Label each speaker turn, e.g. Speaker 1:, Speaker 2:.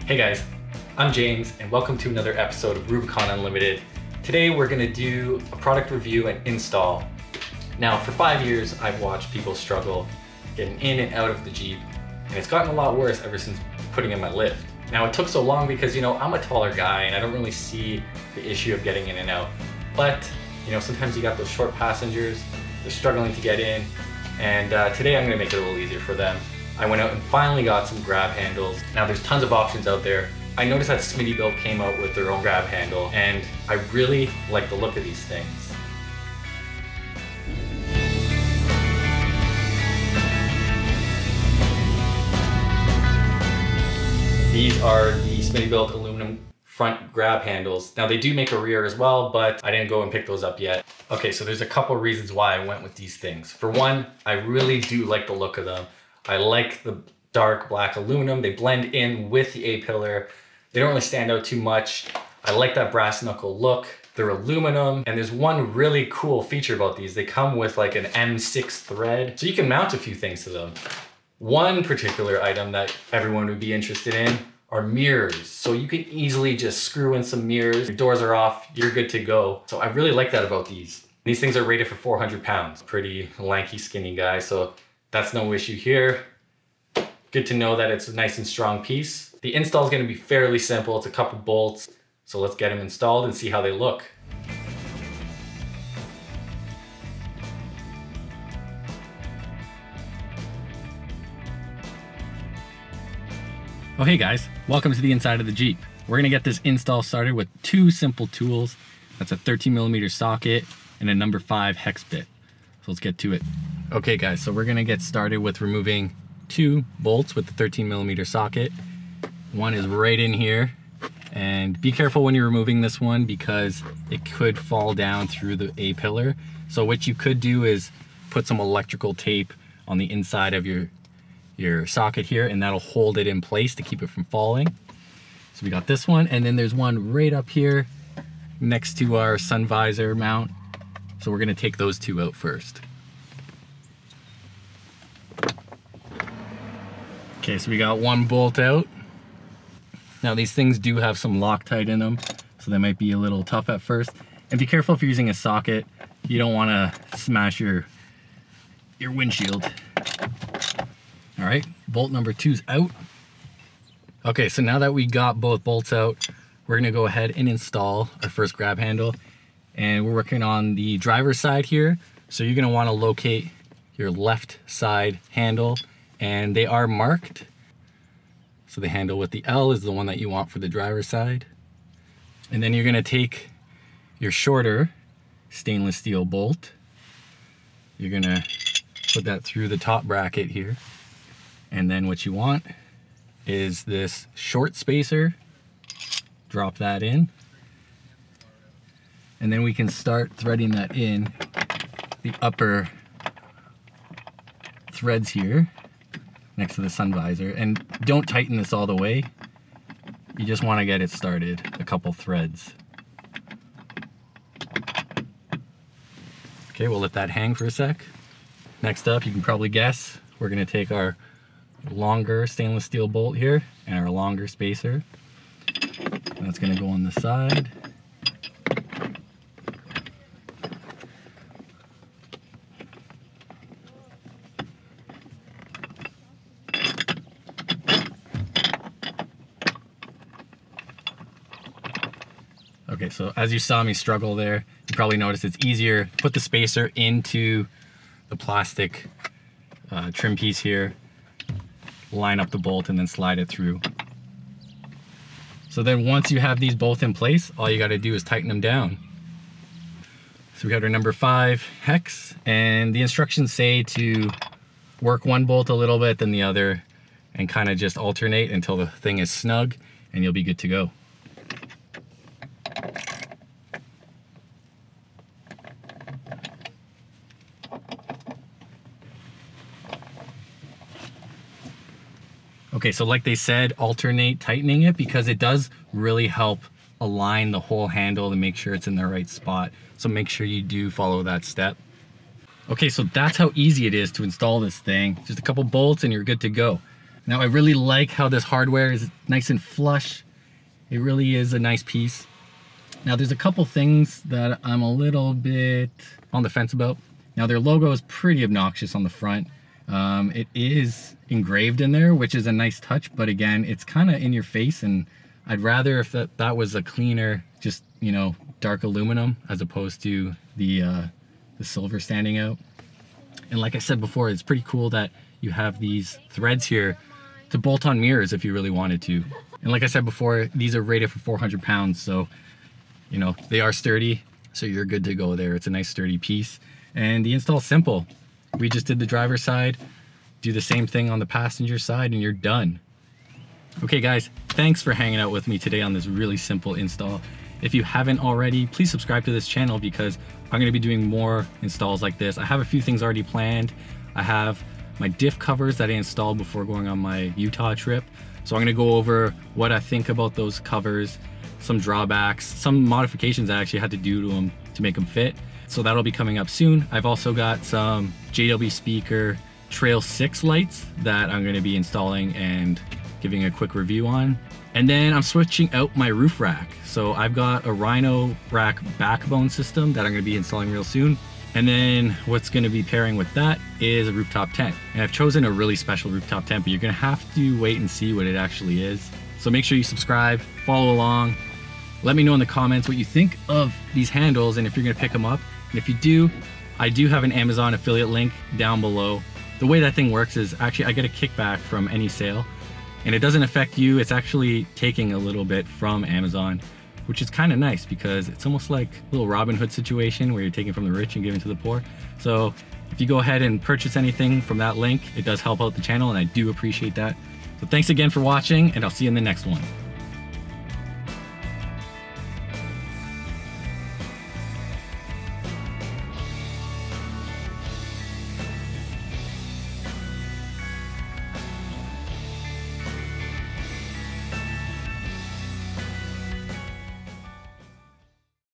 Speaker 1: Hey guys, I'm James and welcome to another episode of Rubicon Unlimited. Today we're going to do a product review and install. Now for 5 years I've watched people struggle getting in and out of the Jeep, and it's gotten a lot worse ever since putting in my lift. Now it took so long because I'm a taller guy and I don't really see the issue of getting in and out. But sometimes you got those short passengers, they're struggling to get in, and today I'm going to make it a little easier for them. I went out and finally got some grab handles. Now there's tons of options out there. I noticed that Smittybilt came out with their own grab handle, and I really like the look of these things. These are the Smittybilt aluminum front grab handles. Now they do make a rear as well, but I didn't go and pick those up yet. Okay, so there's a couple reasons why I went with these things. For one, I really do like the look of them. I like the dark black aluminum. They blend in with the A-pillar. They don't really stand out too much. I like that brass knuckle look. They're aluminum, and there's one really cool feature about these. They come with like an M6 thread, so you can mount a few things to them. One particular item that everyone would be interested in are mirrors. So you can easily just screw in some mirrors. Your doors are off, you're good to go. So I really like that about these. These things are rated for 400 pounds. Pretty lanky, skinny guy, so that's no issue here. Good to know that it's a nice and strong piece. The install is going to be fairly simple. It's a couple bolts. So let's get them installed and see how they look. Oh hey guys, welcome to the inside of the Jeep. We're gonna get this install started with two simple tools. That's a 13mm socket and a number 5 hex bit. So let's get to it. Okay guys, so we're gonna get started with removing two bolts with the 13mm socket. One is right in here, and be careful when you're removing this one because it could fall down through the A-pillar. So what you could do is put some electrical tape on the inside of your socket here, and that'll hold it in place to keep it from falling. So we got this one, and then there's one right up here next to our sun visor mount. So we're gonna take those two out first. Okay, so we got one bolt out. Now these things do have some Loctite in them, so they might be a little tough at first. And be careful if you're using a socket. You don't wanna smash your windshield. All right, bolt number 2's out. Okay, so now that we got both bolts out, we're gonna go ahead and install our first grab handle. And we're working on the driver's side here. So you're gonna wanna locate your left side handle, and they are marked. So the handle with the L is the one that you want for the driver's side. And then you're gonna take your shorter stainless steel bolt. You're gonna put that through the top bracket here. And then what you want is this short spacer. Drop that in. And then we can start threading that in the upper threads here next to the sun visor. And don't tighten this all the way. You just want to get it started, a couple threads. Okay, we'll let that hang for a sec. Next up, you can probably guess, we're going to take our longer stainless steel bolt here and our longer spacer. And that's going to go on the side. Okay, so as you saw me struggle there, you probably noticed it's easier to put the spacer into the plastic trim piece here, line up the bolt, and then slide it through. So then once you have these both in place, all you got to do is tighten them down. So we got our number 5 hex, and the instructions say to work one bolt a little bit, then the other, and kind of just alternate until the thing is snug, and you'll be good to go. Okay, so like they said, alternate tightening it because it does really help align the whole handle to make sure it's in the right spot. So make sure you do follow that step. Okay, so that's how easy it is to install this thing. Just a couple bolts and you're good to go. Now I really like how this hardware is nice and flush. It really is a nice piece. Now there's a couple things that I'm a little bit on the fence about. Now their logo is pretty obnoxious on the front. It is engraved in there, which is a nice touch, but again, it's kind of in your face, and I'd rather if that was a cleaner, just, you know, dark aluminum as opposed to the silver standing out. And like I said before, it's pretty cool that you have these threads here to bolt on mirrors if you really wanted to. And like I said before, these are rated for 400 pounds, so you know, they are sturdy, so you're good to go there. It's a nice sturdy piece. And the install's simple. We just did the driver's side, do the same thing on the passenger side, and you're done. Okay guys, thanks for hanging out with me today on this really simple install. If you haven't already, please subscribe to this channel because I'm gonna be doing more installs like this. I have a few things already planned. I have my diff covers that I installed before going on my Utah trip. So I'm gonna go over what I think about those covers, some drawbacks, some modifications I actually had to do to them to make them fit. So that'll be coming up soon. I've also got some JW Speaker Trail 6 lights that I'm gonna be installing and giving a quick review on. And then I'm switching out my roof rack. So I've got a Rhino rack backbone system that I'm gonna be installing real soon. And then what's gonna be pairing with that is a rooftop tent. And I've chosen a really special rooftop tent, but you're gonna have to wait and see what it actually is. So make sure you subscribe, follow along. Let me know in the comments what you think of these handles and if you're gonna pick them up. And if you do, I do have an Amazon affiliate link down below. The way that thing works is actually I get a kickback from any sale, and it doesn't affect you. It's actually taking a little bit from Amazon, which is kind of nice because it's almost like a little Robin Hood situation where you're taking from the rich and giving to the poor. So if you go ahead and purchase anything from that link, it does help out the channel, and I do appreciate that. So thanks again for watching, and I'll see you in the next one.